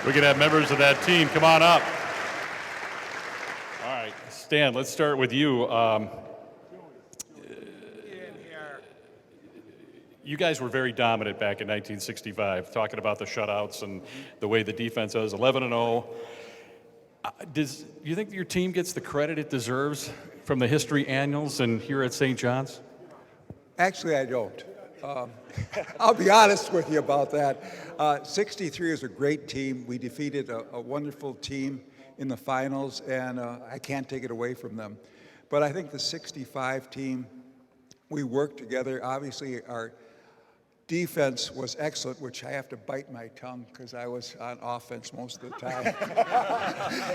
We can have members of that team come on up. All right, Stan, let's start with you. You guys were very dominant back in 1965, talking about the shutouts and the way the defense was, 11-0. Do you think your team gets the credit it deserves from the history annuals and here at St. John's? Actually, I don't. I'll be honest with you about that. 63 is a great team. We defeated a wonderful team in the finals, and I can't take it away from them. But I think the 65 team, we worked together. Obviously, our defense was excellent, which I have to bite my tongue because I was on offense most of the time.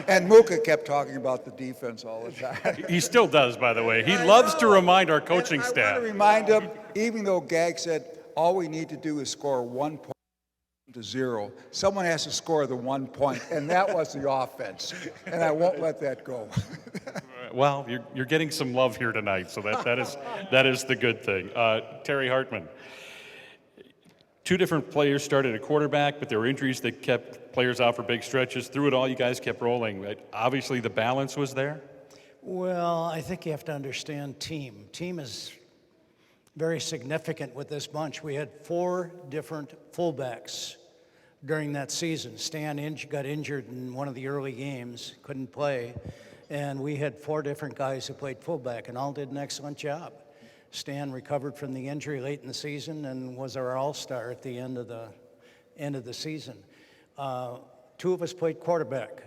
And Mooka kept talking about the defense all the time. He still does, by the way. He loves to remind our coaching staff. I want to remind him, even though Gag said all we need to do is score 1 point to 0, someone has to score the 1 point, and that was the offense. And I won't let that go. Well, you're getting some love here tonight, so that is the good thing. Terry Hartman. Two different players started at quarterback, but there were injuries that kept players out for big stretches. Through it all, you guys kept rolling. Obviously, the balance was there? Well, I think you have to understand team. Team is very significant with this bunch. We had 4 different fullbacks during that season. Stan got injured in one of the early games, couldn't play, and we had 4 different guys who played fullback and all did an excellent job. Stan recovered from the injury late in the season and was our all-star at the end of the season. 2 of us played quarterback.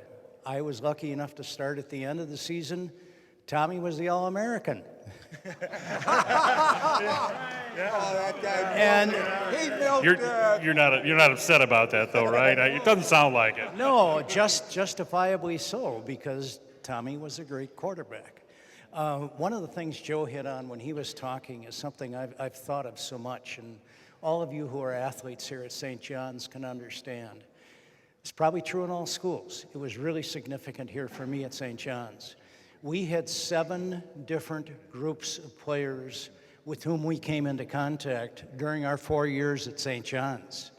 I was lucky enough to start at the end of the season. Tommy was the All-American. And you're not upset about that, though, right? It doesn't sound like it. No, justifiably so, because Tommy was a great quarterback. One of the things Joe hit on when he was talking is something I've thought of so much, and all of you who are athletes here at St. John's can understand. It's probably true in all schools. It was really significant here for me at St. John's. We had 7 different groups of players with whom we came into contact during our 4 years at St. John's.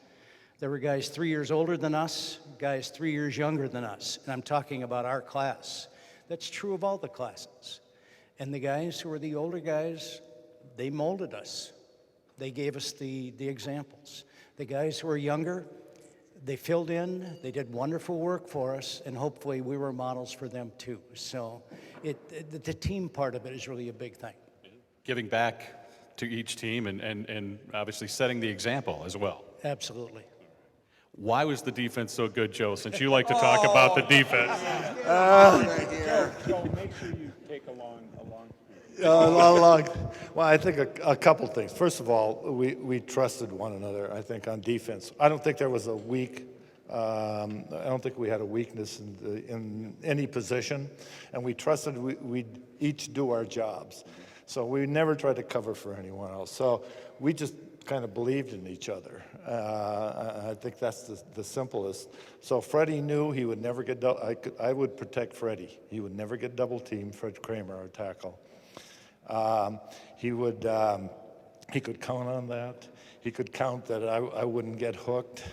There were guys 3 years older than us, guys 3 years younger than us, and I'm talking about our class. That's true of all the classes. And the guys who were the older guys, they molded us. They gave us the examples. The guys who were younger, they filled in, they did wonderful work for us, and hopefully we were models for them too. So the team part of it is really a big thing. Giving back to each team and obviously setting the example as well. Absolutely. Why was the defense so good, Joe, since you like to talk about the defense? Joe, make sure you take a long Well, I think a couple things. First of all, we trusted one another, I think, on defense. I don't think there was a I don't think we had a weakness in any position, and we trusted we'd each do our jobs. So we never tried to cover for anyone else. So we just kind of believed in each other. I think that's the simplest. So Freddie knew he would never get I would protect Freddie. He would never get double teamed, Fred Kramer, our tackle. He could count on that. He could count that I wouldn't get hooked.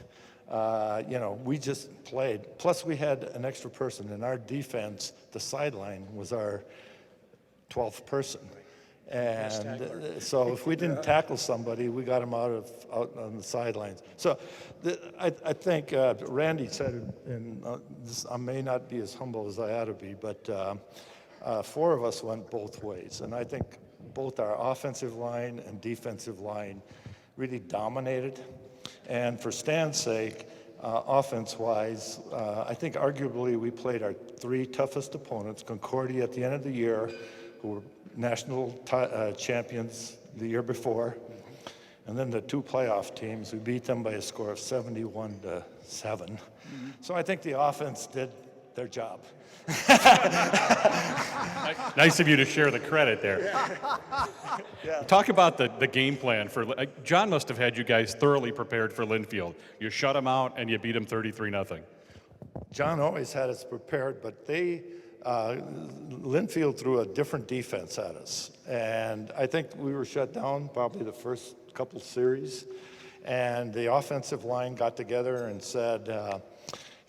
We just played. Plus, we had an extra person in our defense. The sideline was our 12th person. And so if we didn't tackle somebody, we got him out on the sidelines. So I think Randy said it, and I may not be as humble as I ought to be, but 4 of us went both ways. And I think both our offensive line and defensive line really dominated. And for Stan's sake, offense-wise, I think arguably we played our 3 toughest opponents, Concordia at the end of the year, who were national champions the year before, and then the 2 playoff teams. We beat them by a score of 71-7. So I think the offense did their job. Nice of you to share the credit there. Yeah. Talk about the game plan for John. Must have had you guys thoroughly prepared for Linfield. You shut them out and you beat them 33-0. John always had us prepared, but Linfield threw a different defense at us, and I think we were shut down probably the first couple series, and the offensive line got together and said,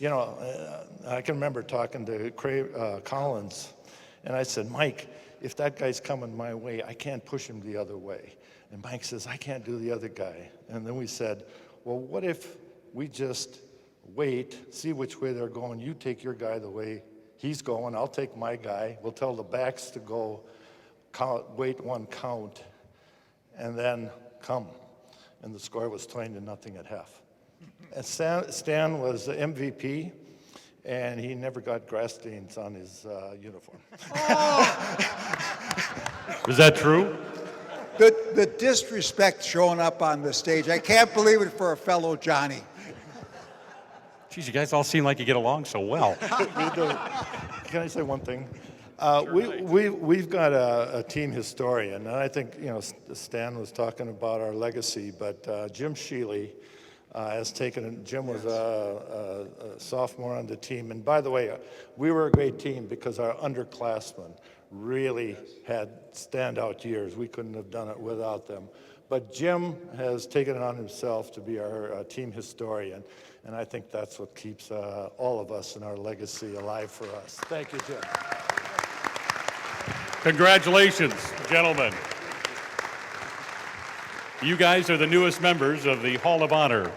I can remember talking to Collins, and I said, Mike, if that guy's coming my way, I can't push him the other way. And Mike says, I can't do the other guy. And then we said, well, what if we just wait, see which way they're going. You take your guy the way he's going. I'll take my guy. We'll tell the backs to go, wait one count, and then come. And the score was 20-0 at half. And Stan was the MVP, and he never got grass stains on his uniform. Is that true? The disrespect showing up on the stage, I can't believe it for a fellow Johnny. Geez, you guys all seem like you get along so well. Can I say one thing? We've got a team historian, and I think, Stan was talking about our legacy, but Jim Shealy has taken, Jim was a sophomore on the team, and by the way, we were a great team because our underclassmen really had standout years. We couldn't have done it without them. But Jim has taken it on himself to be our team historian, and I think that's what keeps all of us and our legacy alive for us. Thank you, Jim. Congratulations, gentlemen. You guys are the newest members of the Hall of Honor.